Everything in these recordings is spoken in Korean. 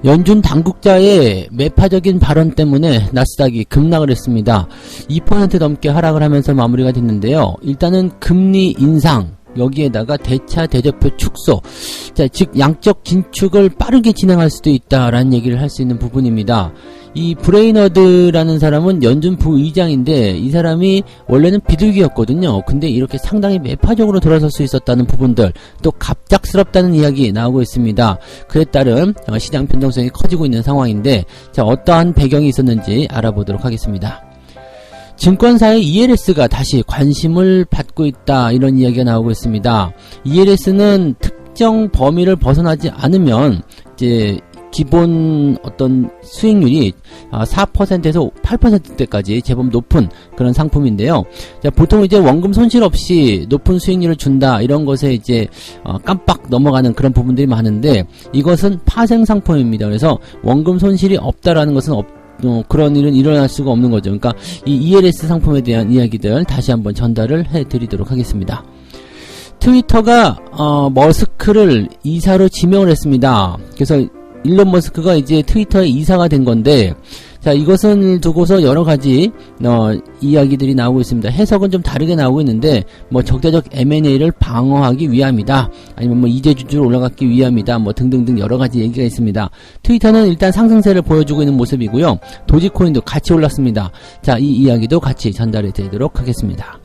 연준 당국자의 매파적인 발언 때문에 나스닥이 급락을 했습니다. 2% 넘게 하락을 하면서 마무리가 됐는데요. 일단은 금리 인상, 여기에다가 대차 대조표 축소, 자, 즉 양적 긴축을 빠르게 진행할 수도 있다라는 얘기를 할 수 있는 부분입니다. 이 브레이너드라는 사람은 연준 부의장인데 이 사람이 원래는 비둘기였거든요. 근데 이렇게 상당히 매파적으로 돌아설 수 있었다는 부분들, 또 갑작스럽다는 이야기 나오고 있습니다. 그에 따른 시장 변동성이 커지고 있는 상황인데, 자, 어떠한 배경이 있었는지 알아보도록 하겠습니다. 증권사의 ELS가 다시 관심을 받고 있다, 이런 이야기가 나오고 있습니다. ELS는 특정 범위를 벗어나지 않으면 이제 기본 어떤 수익률이 4%에서 8%대까지 제법 높은 그런 상품인데요. 자, 보통 이제 원금 손실 없이 높은 수익률을 준다, 이런 것에 이제 깜빡 넘어가는 그런 부분들이 많은데, 이것은 파생 상품입니다. 그래서 원금 손실이 없다라는 것은 그런 일은 일어날 수가 없는 거죠. 그러니까 이 ELS 상품에 대한 이야기들 다시 한번 전달을 해드리도록 하겠습니다. 트위터가 머스크를 이사로 지명을 했습니다. 그래서 일론 머스크가 이제 트위터의 이사가 된 건데, 자, 이것을 두고서 여러 가지 이야기들이 나오고 있습니다. 해석은 좀 다르게 나오고 있는데, 뭐 적대적 M&A를 방어하기 위함이다, 아니면 뭐 이재주주로 올라가기 위함이다, 뭐 등등등 여러 가지 얘기가 있습니다. 트위터는 일단 상승세를 보여주고 있는 모습이고요. 도지코인도 같이 올랐습니다. 자, 이 이야기도 같이 전달해 드리도록 하겠습니다.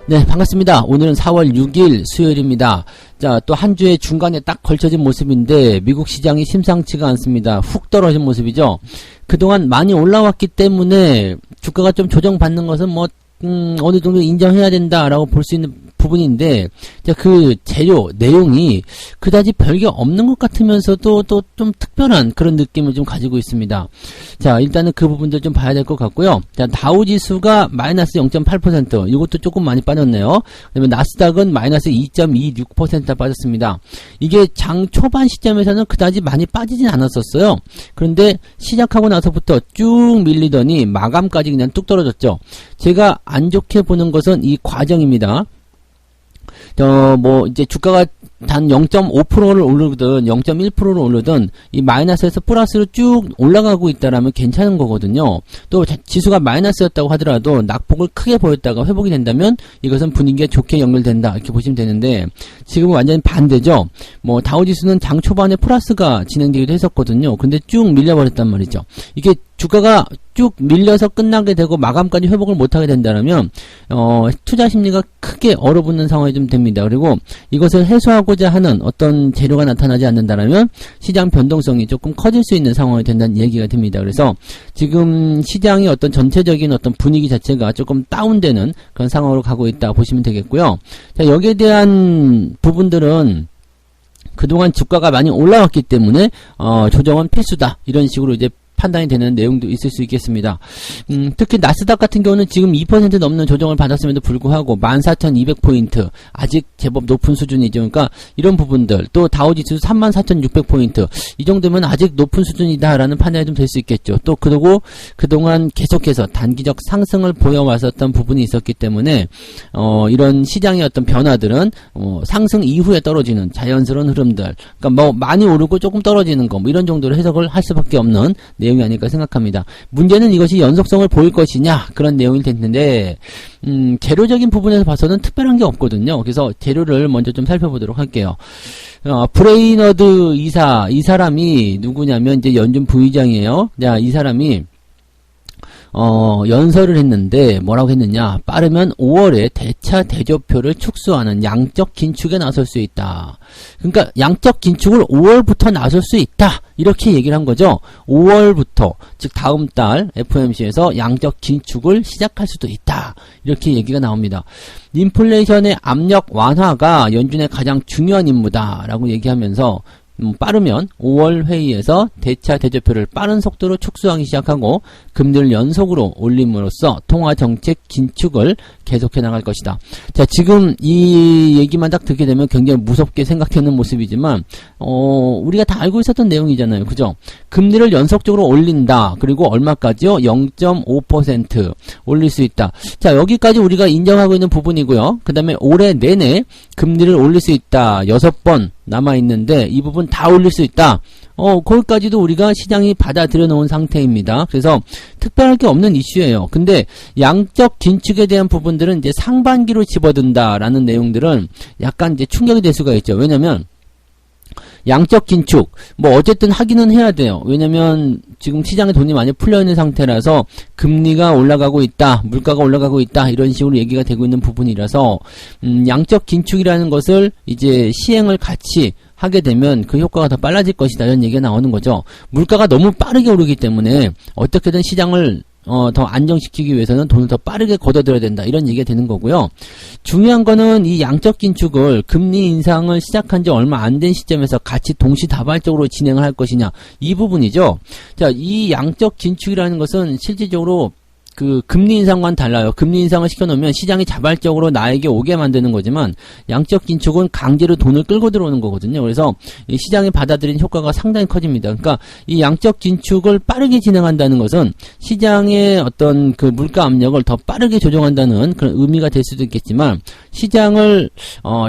네, 반갑습니다. 오늘은 4월 6일 수요일입니다. 자, 또 한 주의 중간에 딱 걸쳐진 모습인데, 미국 시장이 심상치가 않습니다. 훅 떨어진 모습이죠. 그동안 많이 올라왔기 때문에 주가가 좀 조정받는 것은 뭐 어느 정도 인정해야 된다라고 볼 수 있는 부분인데, 자, 그 재료 내용이 그다지 별게 없는 것 같으면서도 또 좀 특별한 그런 느낌을 좀 가지고 있습니다. 자, 일단은 그 부분들 좀 봐야 될 것 같고요. 자, 다우지수가 마이너스 0.8%, 이것도 조금 많이 빠졌네요. 그다음에 나스닥은 마이너스 2.26% 빠졌습니다. 이게 장 초반 시점에서는 그다지 많이 빠지진 않았었어요. 그런데 시작하고 나서부터 쭉 밀리더니 마감까지 그냥 뚝 떨어졌죠. 제가 안 좋게 보는 것은 이 과정입니다. 뭐 이제 주가가 단 0.5%를 오르든 0.1%를 오르든 이 마이너스에서 플러스로 쭉 올라가고 있다라면 괜찮은 거거든요. 또 지수가 마이너스였다고 하더라도 낙폭을 크게 보였다가 회복이 된다면 이것은 분위기가 좋게 연결된다, 이렇게 보시면 되는데, 지금은 완전히 반대죠. 뭐 다우지수는 장 초반에 플러스가 진행되기도 했었거든요. 근데 쭉 밀려버렸단 말이죠. 이게 주가가 쭉 밀려서 끝나게 되고 마감까지 회복을 못하게 된다면 투자 심리가 크게 얼어붙는 상황이 좀 됩니다. 그리고 이것을 해소하고자 하는 어떤 재료가 나타나지 않는다면 시장 변동성이 조금 커질 수 있는 상황이 된다는 얘기가 됩니다. 그래서 지금 시장의 어떤 전체적인 어떤 분위기 자체가 조금 다운되는 그런 상황으로 가고 있다 보시면 되겠고요. 자, 여기에 대한 부분들은 그동안 주가가 많이 올라왔기 때문에 조정은 필수다, 이런 식으로 이제 판단이 되는 내용도 있을 수 있겠습니다. 특히 나스닥 같은 경우는 지금 2% 넘는 조정을 받았음에도 불구하고 14,200포인트, 아직 제법 높은 수준이죠. 그러니까 이런 부분들, 또 다우지수 34,600포인트, 이 정도면 아직 높은 수준이다라는 판단이 좀 될 수 있겠죠. 또 그리고 그동안 계속해서 단기적 상승을 보여왔었던 부분이 있었기 때문에 이런 시장의 어떤 변화들은 상승 이후에 떨어지는 자연스러운 흐름들, 그러니까 뭐 많이 오르고 조금 떨어지는 거, 뭐 이런 정도로 해석을 할 수밖에 없는 내용이 아닐까 생각합니다. 문제는 이것이 연속성을 보일 것이냐, 그런 내용이 됐는데, 재료적인 부분에서 봐서는 특별한 게 없거든요. 그래서 재료를 먼저 좀 살펴보도록 할게요. 브레이너드 이사, 이 사람이 누구냐면 이제 연준 부의장이에요. 자, 이 사람이 연설을 했는데 뭐라고 했느냐, 빠르면 5월에 대차 대조표를 축소하는 양적 긴축에 나설 수 있다. 그러니까 양적 긴축을 5월부터 나설 수 있다, 이렇게 얘기를 한 거죠. 5월부터, 즉 다음 달 FOMC에서 양적 긴축을 시작할 수도 있다, 이렇게 얘기가 나옵니다. 인플레이션의 압력 완화가 연준의 가장 중요한 임무다 라고 얘기하면서 빠르면 5월 회의에서 대차 대조표를 빠른 속도로 축소하기 시작하고 금리를 연속으로 올림으로써 통화 정책 긴축을 계속해 나갈 것이다. 자, 지금 이 얘기만 딱 듣게 되면 굉장히 무섭게 생각하는 모습이지만 우리가 다 알고 있었던 내용이잖아요. 그죠? 금리를 연속적으로 올린다. 그리고 얼마까지요? 0.5% 올릴 수 있다. 자, 여기까지 우리가 인정하고 있는 부분이고요. 그 다음에 올해 내내 금리를 올릴 수 있다. 6번 남아있는데 이 부분 다 올릴 수 있다. 거기까지도 우리가 시장이 받아들여 놓은 상태입니다. 그래서 특별할 게 없는 이슈예요. 근데 양적 긴축에 대한 부분들은 이제 상반기로 집어든다라는 내용들은 약간 이제 충격이 될 수가 있죠. 왜냐면 양적 긴축, 어쨌든 하기는 해야 돼요. 왜냐면 지금 시장에 돈이 많이 풀려있는 상태라서 금리가 올라가고 있다, 물가가 올라가고 있다, 이런 식으로 얘기가 되고 있는 부분이라서, 양적 긴축이라는 것을 이제 시행을 같이 하게 되면 그 효과가 더 빨라질 것이다, 이런 얘기가 나오는 거죠. 물가가 너무 빠르게 오르기 때문에 어떻게든 시장을 더 안정시키기 위해서는 돈을 더 빠르게 걷어들여야 된다. 이런 얘기가 되는 거고요. 중요한 거는 이 양적 긴축을 금리 인상을 시작한 지 얼마 안 된 시점에서 같이 동시다발적으로 진행을 할 것이냐. 이 부분이죠. 자, 이 양적 긴축이라는 것은 실질적으로 그 금리 인상과는 달라요. 금리 인상을 시켜놓으면 시장이 자발적으로 나에게 오게 만드는 거지만 양적 긴축은 강제로 돈을 끌고 들어오는 거거든요. 그래서 이 시장이 받아들인 효과가 상당히 커집니다. 그러니까 이 양적 긴축을 빠르게 진행한다는 것은 시장의 어떤 그 물가 압력을 더 빠르게 조정한다는 그런 의미가 될 수도 있겠지만 시장을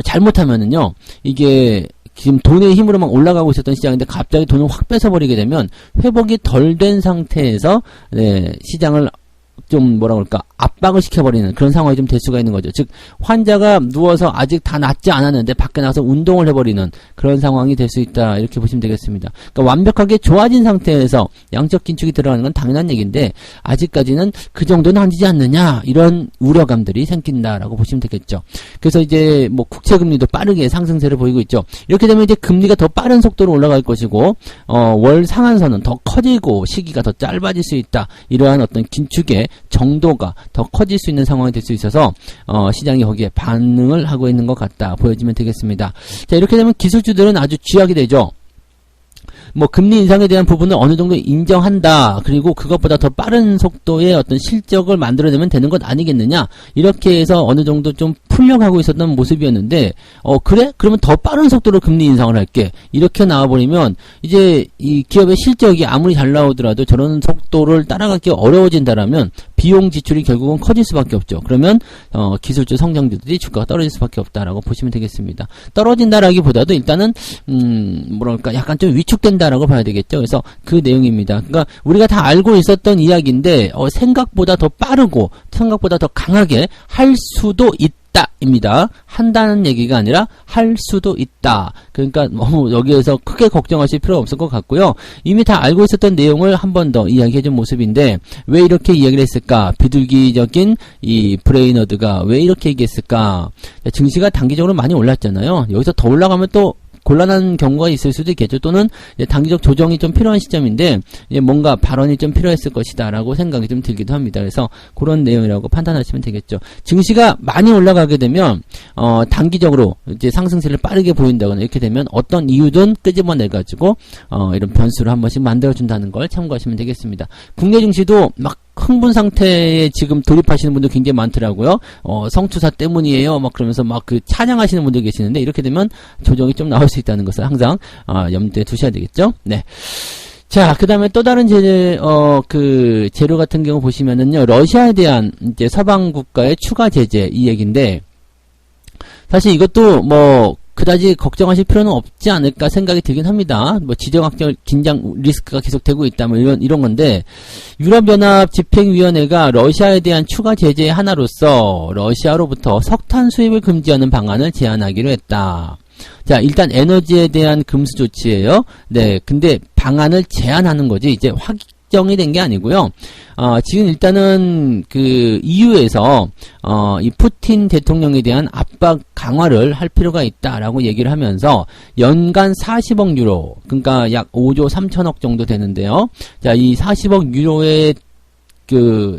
잘못하면은요, 이게 지금 돈의 힘으로 막 올라가고 있었던 시장인데 갑자기 돈을 확 뺏어버리게 되면 회복이 덜 된 상태에서 시장을 좀 압박을 시켜버리는 그런 상황이 좀 될 수가 있는 거죠. 즉 환자가 누워서 아직 다 낫지 않았는데 밖에 나가서 운동을 해버리는 그런 상황이 될 수 있다, 이렇게 보시면 되겠습니다. 그러니까 완벽하게 좋아진 상태에서 양적 긴축이 들어가는 건 당연한 얘기인데 아직까지는 그 정도는 아니지 않느냐, 이런 우려감들이 생긴다라고 보시면 되겠죠. 그래서 이제 국채금리도 빠르게 상승세를 보이고 있죠. 이렇게 되면 이제 금리가 더 빠른 속도로 올라갈 것이고 월 상한선은 더 커지고 시기가 더 짧아질 수 있다. 이러한 어떤 긴축의 정도가 더 커질 수 있는 상황이 될 수 있어서 시장이 거기에 반응을 하고 있는 것 같다 보여지면 되겠습니다. 자, 이렇게 되면 기술주들은 아주 쥐약이 되죠. 금리 인상에 대한 부분은 어느 정도 인정한다. 그리고 그것보다 더 빠른 속도의 어떤 실적을 만들어내면 되는 것 아니겠느냐. 이렇게 해서 어느 정도 좀 풀려가고 있었던 모습이었는데, 그래? 그러면 더 빠른 속도로 금리 인상을 할게. 이렇게 나와버리면, 이제 이 기업의 실적이 아무리 잘 나오더라도 저런 속도를 따라가기 어려워진다라면, 비용 지출이 결국은 커질 수밖에 없죠. 그러면 기술주 성장주들이 주가가 떨어질 수밖에 없다라고 보시면 되겠습니다. 떨어진다라기보다도 일단은 약간 좀 위축된다라고 봐야 되겠죠. 그래서 그 내용입니다. 그러니까 우리가 다 알고 있었던 이야기인데 생각보다 더 빠르고 생각보다 더 강하게 할 수도 있다입니다. 한다는 얘기가 아니라 할 수도 있다. 그러니까 너무 여기에서 크게 걱정하실 필요 없을 것 같고요. 이미 다 알고 있었던 내용을 한 번 더 이야기해준 모습인데 왜 이렇게 이야기를 했을까? 비둘기적인 이 브레이너드가 왜 이렇게 얘기했을까? 증시가 단기적으로 많이 올랐잖아요. 여기서 더 올라가면 또 곤란한 경우가 있을 수도 있겠죠. 또는 단기적 조정이 좀 필요한 시점인데 뭔가 발언이 좀 필요했을 것이다 라고 생각이 좀 들기도 합니다. 그래서 그런 내용이라고 판단하시면 되겠죠. 증시가 많이 올라가게 되면 단기적으로 이제 상승세를 빠르게 보인다거나 이렇게 되면 어떤 이유든 끄집어내가지고 이런 변수를 한 번씩 만들어준다는 걸 참고하시면 되겠습니다. 국내 증시도 막 흥분 상태에 지금 돌입하시는 분들 굉장히 많더라고요. 성투사 때문이에요. 그러면서 찬양하시는 분들 계시는데 이렇게 되면 조정이 좀 나올 수 있다는 것을 항상 염두에 두셔야 되겠죠. 네. 자, 그 다음에 또 다른 재료 같은 경우 보시면은요, 러시아에 대한 이제 서방 국가의 추가 제재 이 얘기인데 사실 이것도 그다지 걱정하실 필요는 없지 않을까 생각이 들긴 합니다. 지정학적 긴장 리스크가 계속되고 있다, 이런 건데, 유럽연합 집행위원회가 러시아에 대한 추가 제재의 하나로서 러시아로부터 석탄 수입을 금지하는 방안을 제안하기로 했다. 자, 일단 에너지에 대한 금수 조치예요. 네, 근데 방안을 제안하는 거지, 이제 확정이 된 게 아니고요. 지금 일단은 EU에서 이 푸틴 대통령에 대한 압박 강화를 할 필요가 있다라고 얘기를 하면서 연간 40억 유로, 그러니까 약 5조 3천억 정도 되는데요. 자, 이 40억 유로에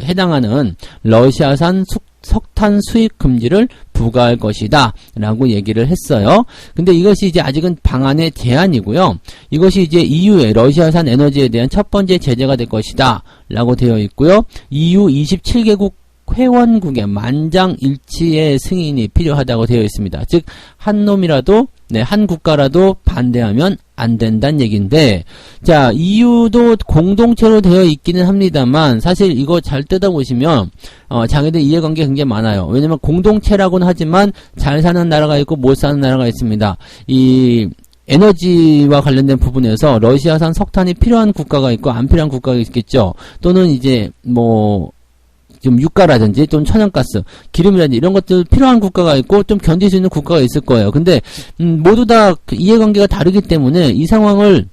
해당하는 러시아산 석탄 수입 금지를 부과할 것이다 라고 얘기를 했어요. 근데 이것이 이제 아직은 방안의 제안이고요. 이것이 이제 EU의 러시아산 에너지에 대한 첫 번째 제재가 될 것이다 라고 되어 있고요. EU 27개국 회원국의 만장일치의 승인이 필요하다고 되어 있습니다. 즉 한 놈이라도 한 국가라도 반대하면 안 된다는 얘기인데, 자, EU도 공동체로 되어 있기는 합니다만 사실 이거 잘 뜯어보시면 자기들 이해관계 굉장히 많아요. 왜냐면 공동체라고는 하지만 잘 사는 나라가 있고 못 사는 나라가 있습니다. 이 에너지와 관련된 부분에서 러시아산 석탄이 필요한 국가가 있고 안 필요한 국가가 있겠죠. 또는 이제 좀 유가라든지 또는 천연가스, 기름이라든지 이런 것들 필요한 국가가 있고 좀 견딜 수 있는 국가가 있을 거예요. 근데 모두 다 이해관계가 다르기 때문에 이 상황을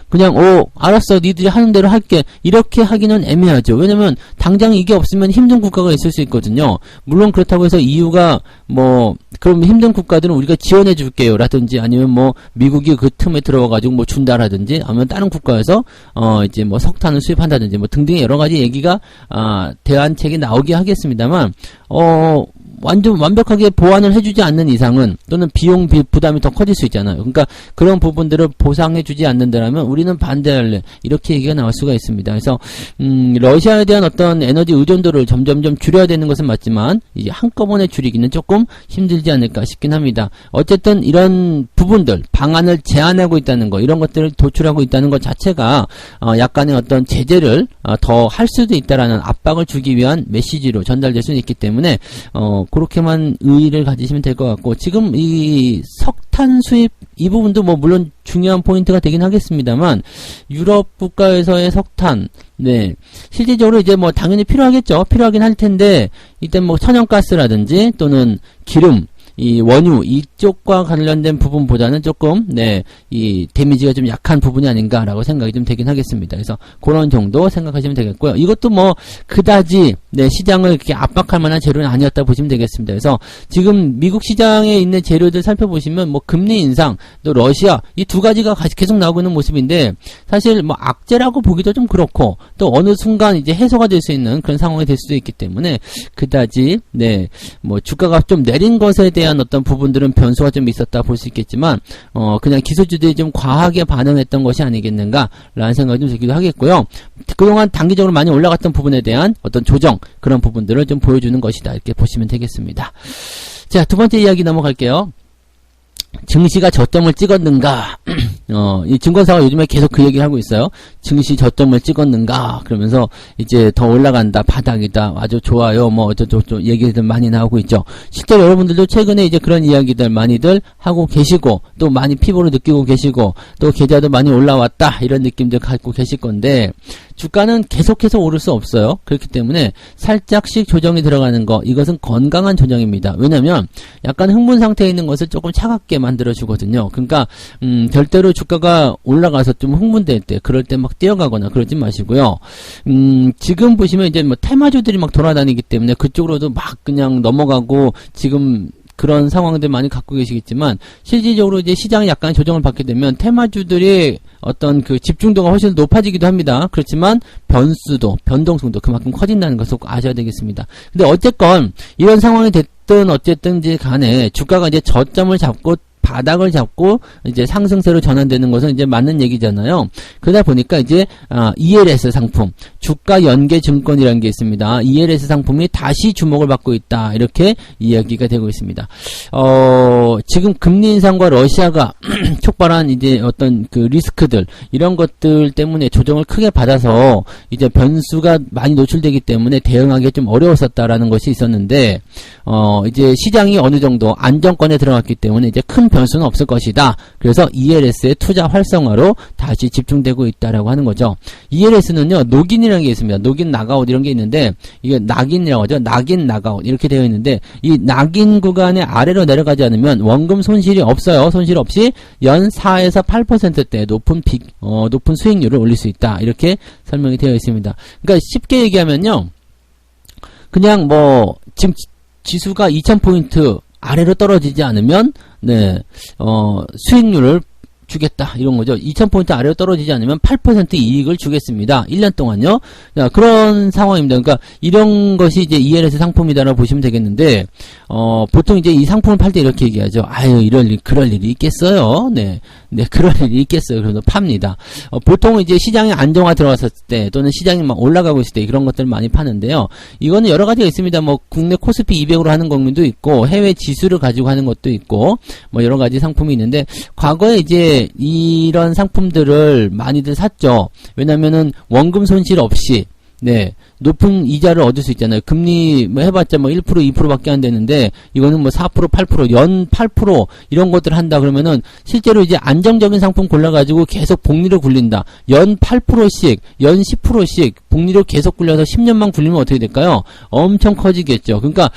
그냥 알았어, 니들이 하는 대로 할게 이렇게 하기는 애매하죠. 왜냐면 당장 이게 없으면 힘든 국가가 있을 수 있거든요. 물론 그렇다고 해서 EU가 그럼 힘든 국가들은 우리가 지원해 줄게요 라든지, 아니면 미국이 그 틈에 들어와가지고 준다라든지, 아니면 다른 국가에서 이제 석탄을 수입한다든지 등등의 여러 가지 얘기가 대안책이 나오게 하겠습니다만 완전 완벽하게 보완을 해주지 않는 이상은, 또는 비용 부담이 더 커질 수 있잖아요. 그러니까 그런 부분들을 보상해주지 않는다라면 우리는 반대할래, 이렇게 얘기가 나올 수가 있습니다. 그래서 러시아에 대한 어떤 에너지 의존도를 점점점 줄여야 되는 것은 맞지만 이제 한꺼번에 줄이기는 조금 힘들지 않을까 싶긴 합니다. 어쨌든 이런 부분들, 방안을 제안하고 있다는 거, 이런 것들을 도출하고 있다는 것 자체가 약간의 어떤 제재를 더 할 수도 있다라는 압박을 주기 위한 메시지로 전달될 수는 있기 때문에 그렇게만 의의를 가지시면 될 것 같고, 지금 이 석탄 수입 이 부분도 물론 중요한 포인트가 되긴 하겠습니다만, 유럽 국가에서의 석탄, 실질적으로 이제 당연히 필요하겠죠. 필요하긴 할 텐데, 이때 천연가스라든지 또는 기름, 이 원유 이쪽과 관련된 부분보다는 조금 이 데미지가 좀 약한 부분이 아닌가라고 생각이 좀 되긴 하겠습니다. 그래서 그런 정도 생각하시면 되겠고요. 이것도 그다지 시장을 이렇게 압박할 만한 재료는 아니었다 보시면 되겠습니다. 그래서 지금 미국 시장에 있는 재료들 살펴보시면 금리 인상, 또 러시아, 이 두 가지가 계속 나오고 있는 모습인데, 사실 악재라고 보기도 좀 그렇고, 또 어느 순간 이제 해소가 될 수 있는 그런 상황이 될 수도 있기 때문에 그다지 주가가 좀 내린 것에 대한 어떤 부분들은 변수가 좀 있었다 볼 수 있겠지만, 그냥 기술주들이 좀 과하게 반응했던 것이 아니겠는가라는 생각이 좀 들기도 하겠고요. 그동안 단기적으로 많이 올라갔던 부분에 대한 어떤 조정, 그런 부분들을 좀 보여주는 것이다, 이렇게 보시면 되겠습니다. 자, 두 번째 이야기 넘어갈게요. 증시가 저점을 찍었는가? 이 증권사가 요즘에 계속 그 얘기를 하고 있어요. 증시 저점을 찍었는가? 그러면서 이제 더 올라간다, 바닥이다, 아주 좋아요, 어쩌저쩌 얘기들 많이 나오고 있죠. 실제로 여러분들도 최근에 이제 그런 이야기들 많이들 하고 계시고, 또 많이 피부로 느끼고 계시고, 또 계좌도 많이 올라왔다, 이런 느낌들 갖고 계실 건데, 주가는 계속해서 오를 수 없어요. 그렇기 때문에 살짝씩 조정이 들어가는 거, 이것은 건강한 조정입니다. 왜냐면 약간 흥분 상태에 있는 것을 조금 차갑게 만들어 주거든요. 그러니까 절대로 주가가 올라가서 좀 흥분될 때, 그럴 때 뛰어가거나 그러지 마시고요. 지금 보시면 이제 테마주들이 돌아다니기 때문에 그쪽으로도 그냥 넘어가고, 지금 그런 상황들 많이 갖고 계시겠지만, 실질적으로 이제 시장이 약간 조정을 받게 되면 테마주들이 어떤 그 집중도가 훨씬 높아지기도 합니다. 그렇지만 변수도, 변동성도 그만큼 커진다는 것을 꼭 아셔야 되겠습니다. 근데 어쨌건 이런 상황이 됐든 어쨌든지 간에 주가가 이제 저점을 잡고 바닥을 잡고 이제 상승세로 전환되는 것은 이제 맞는 얘기잖아요. 그러다 보니까 이제 ELS 상품, 주가 연계 증권이라는 게 있습니다. ELS 상품이 다시 주목을 받고 있다, 이렇게 이야기가 되고 있습니다. 지금 금리 인상과 러시아가 촉발한 이제 어떤 그 리스크들, 이런 것들 때문에 조정을 크게 받아서 이제 변수가 많이 노출되기 때문에 대응하기 좀 어려웠었다라는 것이 있었는데, 이제 시장이 어느 정도 안정권에 들어갔기 때문에 이제 큰 변수는 없을 것이다. 그래서 ELS의 투자 활성화로 다시 집중되고 있다라고 하는 거죠. ELS는요, 녹인이라는 게 있습니다. 녹인 나가웃 이런 게 있는데, 이게 낙인이라고 하죠. 낙인 나가웃 이렇게 되어 있는데, 이 낙인 구간의 아래로 내려가지 않으면 원금 손실이 없어요. 손실 없이 연 4에서 8%대 높은 수익률을 올릴 수 있다, 이렇게 설명이 되어 있습니다. 그러니까 쉽게 얘기하면요, 그냥 지금 지수가 2000포인트 아래로 떨어지지 않으면 수익률을 주겠다 이런 거죠. 2000포인트 아래로 떨어지지 않으면 8% 이익을 주겠습니다. 1년 동안요. 자, 그런 상황입니다. 그러니까 이런 것이 이제 ELS 상품이다라고 보시면 되겠는데 보통 이제 이 상품을 팔 때 이렇게 얘기하죠. 아유, 그럴 일이 있겠어요. 네, 그럴 일이 있겠어요. 그래서 팝니다. 보통 이제 시장에 안정화 들어갔을 때 또는 시장이 막 올라가고 있을 때 그런 것들을 많이 파는데요. 이거는 여러 가지가 있습니다. 뭐 국내 코스피 200으로 하는 경우도 있고 해외 지수를 가지고 하는 것도 있고 뭐 여러 가지 상품이 있는데 과거에 이제 이런 상품들을 많이들 샀죠. 왜냐면은 원금 손실 없이 네, 높은 이자를 얻을 수 있잖아요. 금리 뭐 해봤자 뭐 1%, 2%밖에 안 되는데 이거는 뭐 4%, 8%, 연 8% 이런 것들을 한다 그러면은 실제로 이제 안정적인 상품 골라가지고 계속 복리를 굴린다. 연 8%씩, 연 10%씩 복리를 계속 굴려서 10년만 굴리면 어떻게 될까요? 엄청 커지겠죠. 그러니까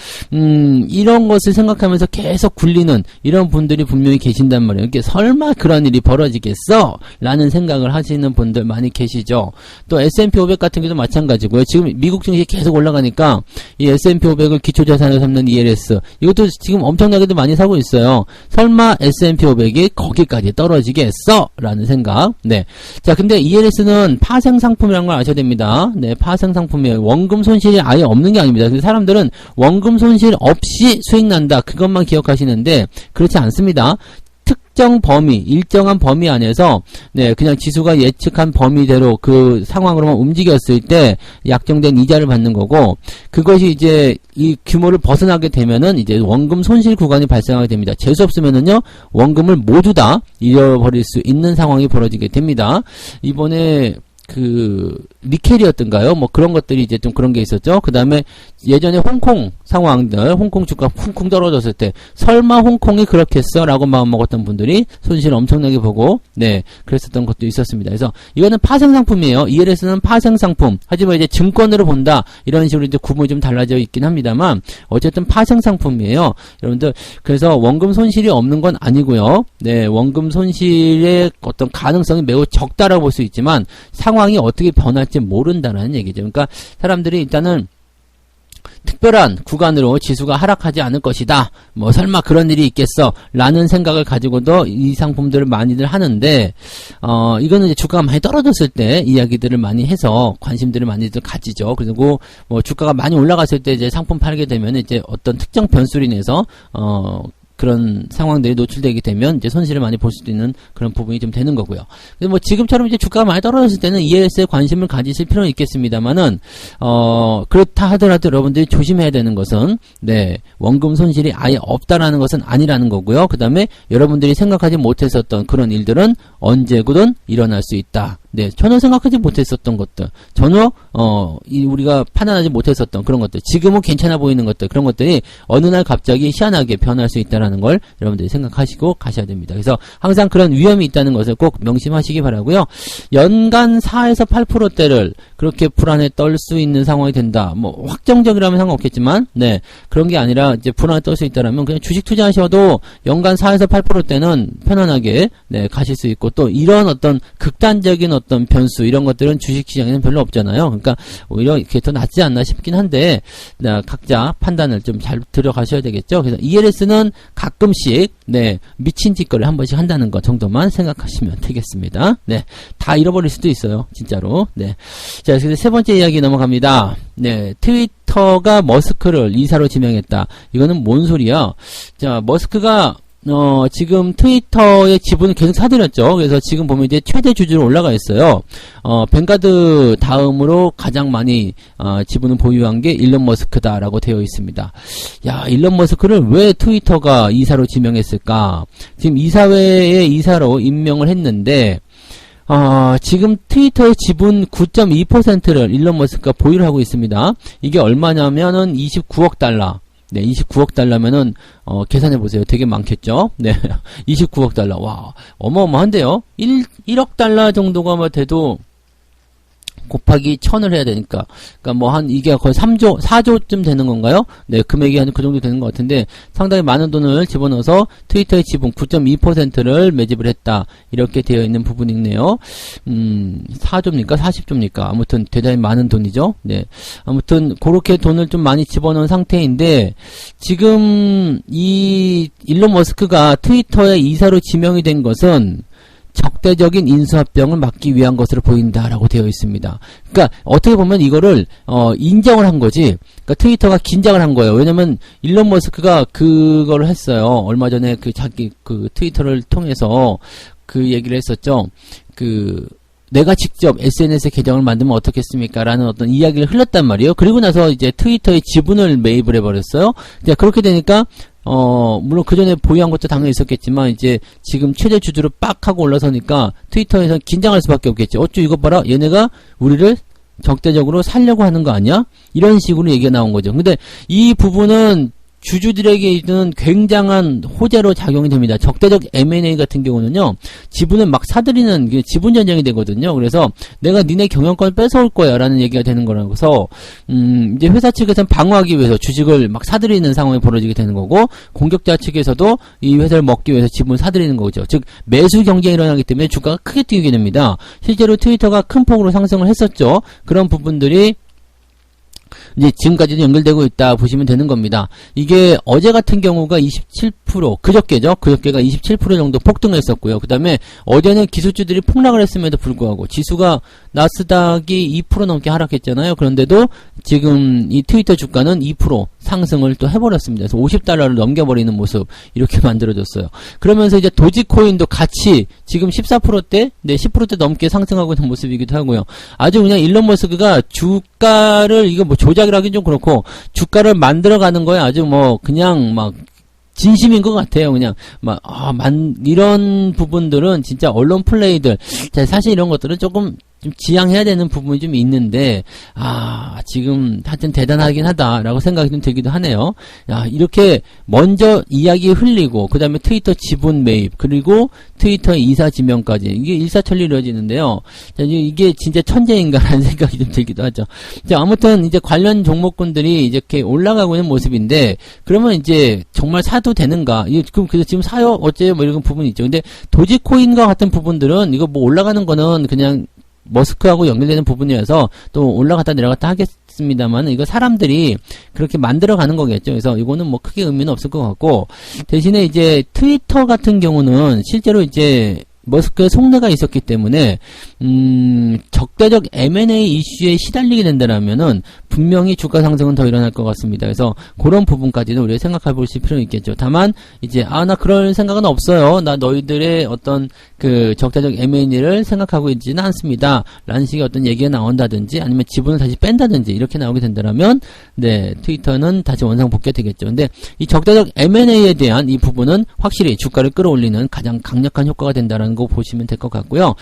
이런 것을 생각하면서 계속 굴리는 이런 분들이 분명히 계신단 말이에요. 이게 설마 그런 일이 벌어지겠어? 라는 생각을 하시는 분들 많이 계시죠. 또 S&P 500 같은 경우도 마찬가지고요. 지금 미국 증시 계속 올라가니까 이 S&P 500을 기초자산으로 삼는 ELS 이것도 지금 엄청나게도 많이 사고 있어요. 설마 S&P 500이 거기까지 떨어지겠어? 라는 생각. 네. 자, 근데 ELS는 파생 상품이라는 걸 아셔야 됩니다. 네, 파생 상품이에요. 원금 손실이 아예 없는 게 아닙니다. 근데 사람들은 원금 손실 없이 수익 난다. 그것만 기억하시는데 그렇지 않습니다. 특정 범위, 일정한 범위 안에서 네, 그냥 지수가 예측한 범위대로 그 상황으로만 움직였을 때 약정된 이자를 받는 거고 그것이 이제 이 규모를 벗어나게 되면은 이제 원금 손실 구간이 발생하게 됩니다. 재수 없으면은요, 원금을 모두 다 잃어버릴 수 있는 상황이 벌어지게 됩니다. 이번에 니켈이었던가요? 뭐 그런 것들이 이제 좀 그런 게 있었죠. 그 다음에 예전에 홍콩 상황들, 홍콩 주가 쿵쿵 떨어졌을 때 설마 홍콩이 그렇겠어? 라고 마음먹었던 분들이 손실 엄청나게 보고 네, 그랬었던 것도 있었습니다. 그래서 이거는 파생 상품이에요. ELS는 파생 상품. 하지만 이제 증권으로 본다. 이런 식으로 이제 구분이 좀 달라져 있긴 합니다만 어쨌든 파생 상품이에요. 여러분들 그래서 원금 손실이 없는 건 아니고요. 네, 원금 손실의 어떤 가능성이 매우 적다라고 볼 수 있지만 상황이 어떻게 변할지 모른다는 얘기죠. 그러니까 사람들이 일단은 특별한 구간으로 지수가 하락하지 않을 것이다. 뭐 설마 그런 일이 있겠어? 라는 생각을 가지고도 이 상품들을 많이들 하는데 이거는 이제 주가가 많이 떨어졌을 때 이야기들을 많이 해서 관심들을 많이들 가지죠. 그리고 뭐 주가가 많이 올라갔을 때 이제 상품 팔게 되면 이제 어떤 특정 변수로 인해서 그런 상황들이 노출되게 되면 이제 손실을 많이 볼 수도 있는 그런 부분이 좀 되는 거고요. 근데 뭐 지금처럼 이제 주가가 많이 떨어졌을 때는 ELS에 관심을 가지실 필요는 있겠습니다만은 그렇다 하더라도 여러분들이 조심해야 되는 것은 네, 원금 손실이 아예 없다라는 것은 아니라는 거고요. 그 다음에 여러분들이 생각하지 못했었던 그런 일들은 언제든 일어날 수 있다. 네, 전혀 생각하지 못했었던 것들, 전혀 우리가 판단하지 못했었던 그런 것들, 지금은 괜찮아 보이는 것들, 그런 것들이 어느 날 갑자기 희한하게 변할 수 있다라는 걸 여러분들이 생각하시고 가셔야 됩니다. 그래서 항상 그런 위험이 있다는 것을 꼭 명심하시기 바라고요. 연간 4에서 8%대를 그렇게 불안에 떨 수 있는 상황이 된다. 뭐 확정적이라면 상관없겠지만, 네, 그런 게 아니라 이제 불안에 떨 수 있다라면 그냥 주식 투자하셔도 연간 4에서 8%대는 편안하게 네, 가실 수 있고 또 이런 어떤 극단적인 어떤 변수 이런 것들은 주식시장에는 별로 없잖아요. 그러니까 오히려 이게 더 낫지 않나 싶긴 한데 각자 판단을 좀 잘 들어가셔야 되겠죠. 그래서 ELS는 가끔씩 네, 미친 짓거리를 한 번씩 한다는 것 정도만 생각하시면 되겠습니다. 네, 다 잃어버릴 수도 있어요. 진짜로. 네, 자, 그래서 세 번째 이야기 넘어갑니다. 네, 트위터가 머스크를 이사로 지명했다. 이거는 뭔 소리야? 자, 머스크가 지금 트위터의 지분을 계속 사들였죠. 그래서 지금 보면 이제 최대 주주로 올라가 있어요. 뱅가드 다음으로 가장 많이, 지분을 보유한 게 일론 머스크다라고 되어 있습니다. 야, 일론 머스크를 왜 트위터가 이사로 지명했을까? 지금 이사회의 이사로 임명을 했는데, 지금 트위터의 지분 9.2%를 일론 머스크가 보유를 하고 있습니다. 이게 얼마냐면은 29억 달러. 네, 29억 달러면은, 계산해보세요. 되게 많겠죠? 네, 29억 달러. 와, 어마어마한데요? 1억 달러 정도가 돼도, 곱하기 1000을 해야 되니까. 그러니까 뭐 이게 거의 3조, 4조쯤 되는 건가요? 네, 금액이 한 그 정도 되는 것 같은데 상당히 많은 돈을 집어넣어서 트위터의 지분 9.2%를 매집을 했다. 이렇게 되어 있는 부분이 있네요. 4조입니까? 40조입니까? 아무튼 대단히 많은 돈이죠. 네. 아무튼 그렇게 돈을 좀 많이 집어넣은 상태인데 지금 이 일론 머스크가 트위터의 이사로 지명이 된 것은 적대적인 인수합병을 막기 위한 것으로 보인다라고 되어 있습니다. 그러니까 어떻게 보면 이거를 인정을 한 거지. 그러니까 트위터가 긴장을 한 거예요. 왜냐면 일론 머스크가 그걸 했어요. 얼마 전에 자기 트위터를 통해서 그 얘기를 했었죠. 내가 직접 SNS 계정을 만들면 어떻겠습니까? 라는 어떤 이야기를 흘렸단 말이에요. 그리고 나서 이제 트위터의 지분을 매입을 해버렸어요. 이제 그렇게 되니까, 물론 그 전에 보유한 것도 당연히 있었겠지만, 이제 지금 최대 주주로 빡 하고 올라서니까 트위터에서 긴장할 수밖에 없겠죠. 어쭈, 이것 봐라. 얘네가 우리를 적대적으로 살려고 하는 거 아니야? 이런 식으로 얘기가 나온 거죠. 근데 이 부분은 주주들에게는 굉장한 호재로 작용이 됩니다. 적대적 M&A 같은 경우는요, 지분을 막 사들이는 지분 전쟁이 되거든요. 그래서 내가 니네 경영권을 뺏어올 거야 라는 얘기가 되는 거라서, 이제 회사 측에서는 방어하기 위해서 주식을 막 사들이는 상황이 벌어지게 되는 거고, 공격자 측에서도 이 회사를 먹기 위해서 지분을 사들이는 거죠. 즉, 매수 경쟁이 일어나기 때문에 주가가 크게 뛰게 됩니다. 실제로 트위터가 큰 폭으로 상승을 했었죠. 그런 부분들이 이제 지금까지도 연결되고 있다 보시면 되는 겁니다. 이게 어제 같은 경우가 27%, 그저께죠. 그저께가 27% 정도 폭등했었고요. 그 다음에 어제는 기술주들이 폭락을 했음에도 불구하고 지수가 나스닥이 2% 넘게 하락했잖아요. 그런데도 지금 이 트위터 주가는 2% 상승을 또 해버렸습니다. 그래서 $50를 넘겨버리는 모습 이렇게 만들어졌어요. 그러면서 이제 도지코인도 같이 지금 14%대, 10%대 넘게 상승하고 있는 모습이기도 하고요. 아주 그냥 일론 머스크가 주가를 이거 뭐 조작을 하긴 좀 그렇고 주가를 만들어가는 거에 아주 뭐 그냥 막 진심인 것 같아요. 그냥 이런 부분들은 진짜 언론 플레이들, 사실 이런 것들은 조금 좀 지양해야 되는 부분이 좀 있는데, 지금 하여튼 대단하긴 하다라고 생각이 좀 들기도 하네요. 이렇게 먼저 이야기 흘리고, 그 다음에 트위터 지분 매입, 그리고 트위터의 이사 지명까지, 이게 일사천리 이루어지는데요. 이게 진짜 천재인가라는 생각이 좀 들기도 하죠. 아무튼 이제 관련 종목군들이 이렇게 올라가고 있는 모습인데, 그러면 이제 정말 사도 되는가? 그래서 지금 사요? 어째요? 뭐 이런 부분이 있죠. 근데 도지코인과 같은 부분들은 이거 뭐 올라가는 거는 그냥 머스크하고 연결되는 부분이어서 또 올라갔다 내려갔다 하겠습니다만, 이거 사람들이 그렇게 만들어가는 거겠죠. 그래서 이거는 뭐 크게 의미는 없을 것 같고, 대신에 이제 트위터 같은 경우는 실제로 이제 머스크의 속내가 있었기 때문에 적대적 M&A 이슈에 시달리게 된다라면은 분명히 주가 상승은 더 일어날 것 같습니다. 그래서 그런 부분까지도 우리가 생각해 보실 필요는 있겠죠. 다만 이제 나 그럴 생각은 없어요. 나 너희들의 어떤 그 적대적 M&A를 생각하고 있지는 않습니다. 라는 식의 어떤 얘기가 나온다든지 아니면 지분을 다시 뺀다든지 이렇게 나오게 된다라면 트위터는 다시 원상복귀가 되겠죠. 근데 이 적대적 M&A에 대한 이 부분은 확실히 주가를 끌어올리는 가장 강력한 효과가 된다라는 거 보시면 될 것 같고요.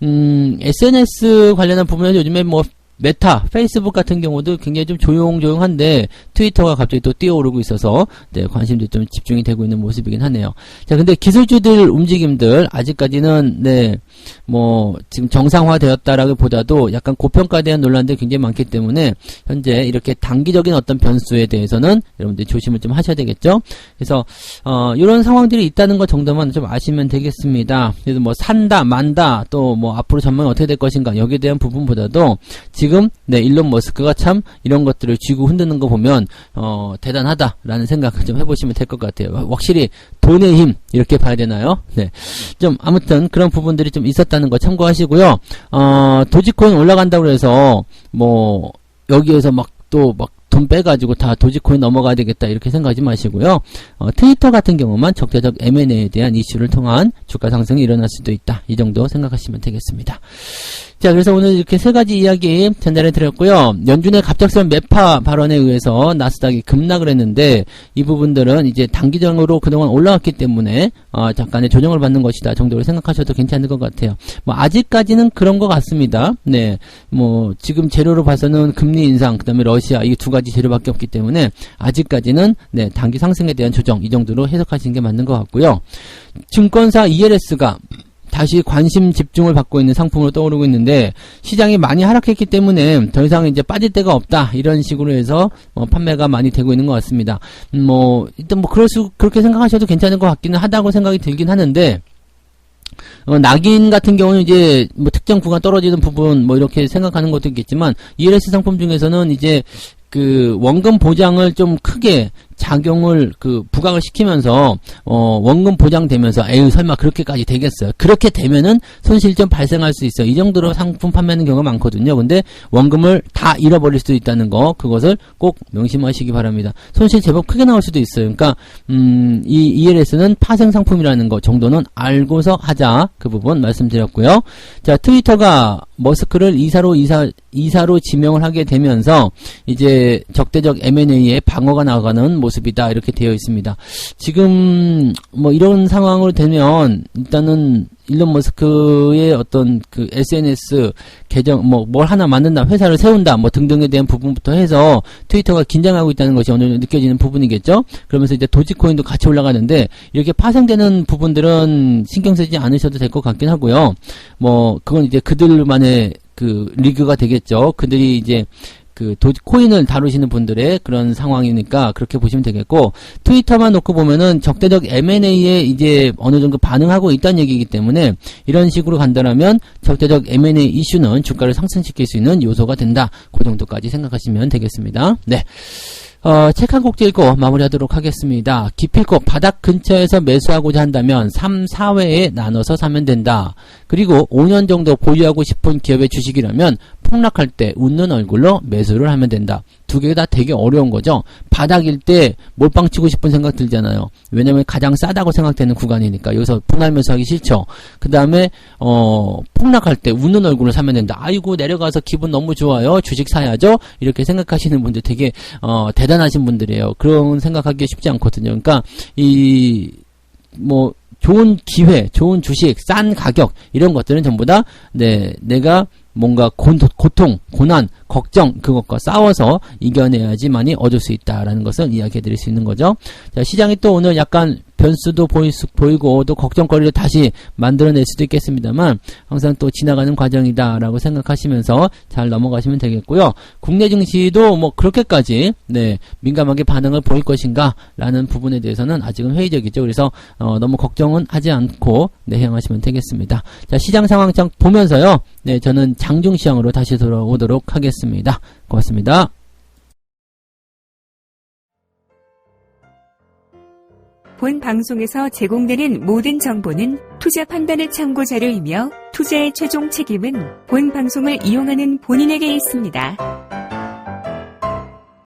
SNS 관련한 부분은 요즘에 뭐 메타, 페이스북 같은 경우도 굉장히 좀 조용조용한데 트위터가 갑자기 또 뛰어오르고 있어서 관심도 좀 집중이 되고 있는 모습이긴 하네요. 자, 근데 기술주들 움직임들 아직까지는 뭐 지금 정상화되었다라기보다도 약간 고평가에 대한 논란들이 굉장히 많기 때문에 현재 이렇게 단기적인 어떤 변수에 대해서는 여러분들이 조심을 좀 하셔야 되겠죠. 그래서 이런 상황들이 있다는 것 정도만 좀 아시면 되겠습니다. 그래서 뭐 산다, 만다, 또 뭐 앞으로 전망이 어떻게 될 것인가 여기에 대한 부분보다도 지금 일론 머스크가 참 이런 것들을 쥐고 흔드는 거 보면 대단하다라는 생각을 좀 해보시면 될 것 같아요. 확실히 돈의 힘 이렇게 봐야 되나요? 좀 아무튼 그런 부분들이 좀 있었다는 거 참고하시고요. 도지코인 올라간다고 해서 뭐 여기에서 돈 빼가지고 다 도지코인 넘어가야 되겠다 이렇게 생각하지 마시고요. 트위터 같은 경우만 적대적 M&A에 대한 이슈를 통한 주가 상승이 일어날 수도 있다. 이 정도 생각하시면 되겠습니다. 자, 그래서 오늘 이렇게 세 가지 이야기 전달해 드렸고요. 연준의 갑작스러운 매파 발언에 의해서 나스닥이 급락을 했는데 이 부분들은 이제 단기적으로 그동안 올라왔기 때문에 잠깐의 조정을 받는 것이다 정도로 생각하셔도 괜찮을 것 같아요. 뭐 아직까지는 그런 것 같습니다. 뭐 지금 재료로 봐서는 금리 인상, 그다음에 러시아 이 두 가지 재료밖에 없기 때문에 아직까지는 단기 상승에 대한 조정 이 정도로 해석하시는 게 맞는 것 같고요. 증권사 ELS가 다시 관심 집중을 받고 있는 상품으로 떠오르고 있는데 시장이 많이 하락했기 때문에 더 이상 이제 빠질 데가 없다 이런 식으로 해서 판매가 많이 되고 있는 것 같습니다. 일단 그렇게 생각하셔도 괜찮을 것 같기는 하다고 생각이 들긴 하는데 낙인 같은 경우는 이제 뭐 특정 구간 떨어지는 부분 뭐 이렇게 생각하는 것도 있겠지만 ELS 상품 중에서는 이제 그 원금 보장을 좀 크게 작용을 부각을 시키면서 원금 보장되면서 에휴 설마 그렇게까지 되겠어요. 그렇게 되면은 손실이 좀 발생할 수 있어요. 이 정도로 상품 판매하는 경우가 많거든요. 근데 원금을 다 잃어버릴 수도 있다는 거, 그것을 꼭 명심하시기 바랍니다. 손실 제법 크게 나올 수도 있어요. 그러니까 이 ELS는 파생 상품이라는 거 정도는 알고서 하자. 그 부분 말씀드렸고요. 자, 트위터가 머스크를 이사로 지명을 하게 되면서 이제 적대적 M&A에 방어가 나가는 모습이다, 이렇게 되어 있습니다. 지금 뭐 이런 상황으로 되면 일단은 일론 머스크의 어떤 SNS 계정 뭘 하나 만든다, 회사를 세운다 뭐 등등에 대한 부분부터 해서 트위터가 긴장하고 있다는 것이 어느 정도 느껴지는 부분이겠죠. 그러면서 이제 도지코인도 같이 올라가는데 이렇게 파생되는 부분들은 신경 쓰지 않으셔도 될 것 같긴 하고요. 뭐 그건 이제 그들만의 리그가 되겠죠. 그들이 이제 코인을 다루시는 분들의 그런 상황이니까 그렇게 보시면 되겠고, 트위터만 놓고 보면은 적대적 M&A에 이제 어느 정도 반응하고 있다는 얘기이기 때문에 이런 식으로 간다라면 적대적 M&A 이슈는 주가를 상승시킬 수 있는 요소가 된다. 그 정도까지 생각하시면 되겠습니다. 네. 책 한 곡 읽고 마무리하도록 하겠습니다. 기필코 바닥 근처에서 매수하고자 한다면 3, 4회에 나눠서 사면 된다. 그리고 5년 정도 보유하고 싶은 기업의 주식이라면 폭락할 때 웃는 얼굴로 매수를 하면 된다. 두 개 다 되게 어려운 거죠. 바닥일 때 몰빵 치고 싶은 생각 들잖아요. 왜냐면 가장 싸다고 생각되는 구간이니까. 여기서 분할 매수하기 싫죠. 그 다음에 폭락할 때 웃는 얼굴로 사면 된다. 아이고 내려가서 기분 너무 좋아요. 주식 사야죠. 이렇게 생각하시는 분들 되게 대단하신 분들이에요. 그런 생각하기 쉽지 않거든요. 그러니까 좋은 기회, 좋은 주식, 싼 가격 이런 것들은 전부 다 내가 뭔가 고통, 고난, 걱정 그것과 싸워서 이겨내야지만이 얻을 수 있다라는 것을 이야기해 드릴 수 있는 거죠. 자, 시장이 또 오늘 약간 변수도 보이고 또 걱정거리를 다시 만들어낼 수도 있겠습니다만 항상 또 지나가는 과정이다라고 생각하시면서 잘 넘어가시면 되겠고요. 국내 증시도 뭐 그렇게까지 민감하게 반응을 보일 것인가 라는 부분에 대해서는 아직은 회의적이죠. 그래서 너무 걱정은 하지 않고 행하시면 되겠습니다. 자, 시장 상황 보면서요. 저는 장중 시황으로 다시 돌아오도록 하겠습니다. 고맙습니다. 본 방송에서 제공되는 모든 정보는 투자 판단의 참고 자료이며 투자의 최종 책임은 본 방송을 이용하는 본인에게 있습니다.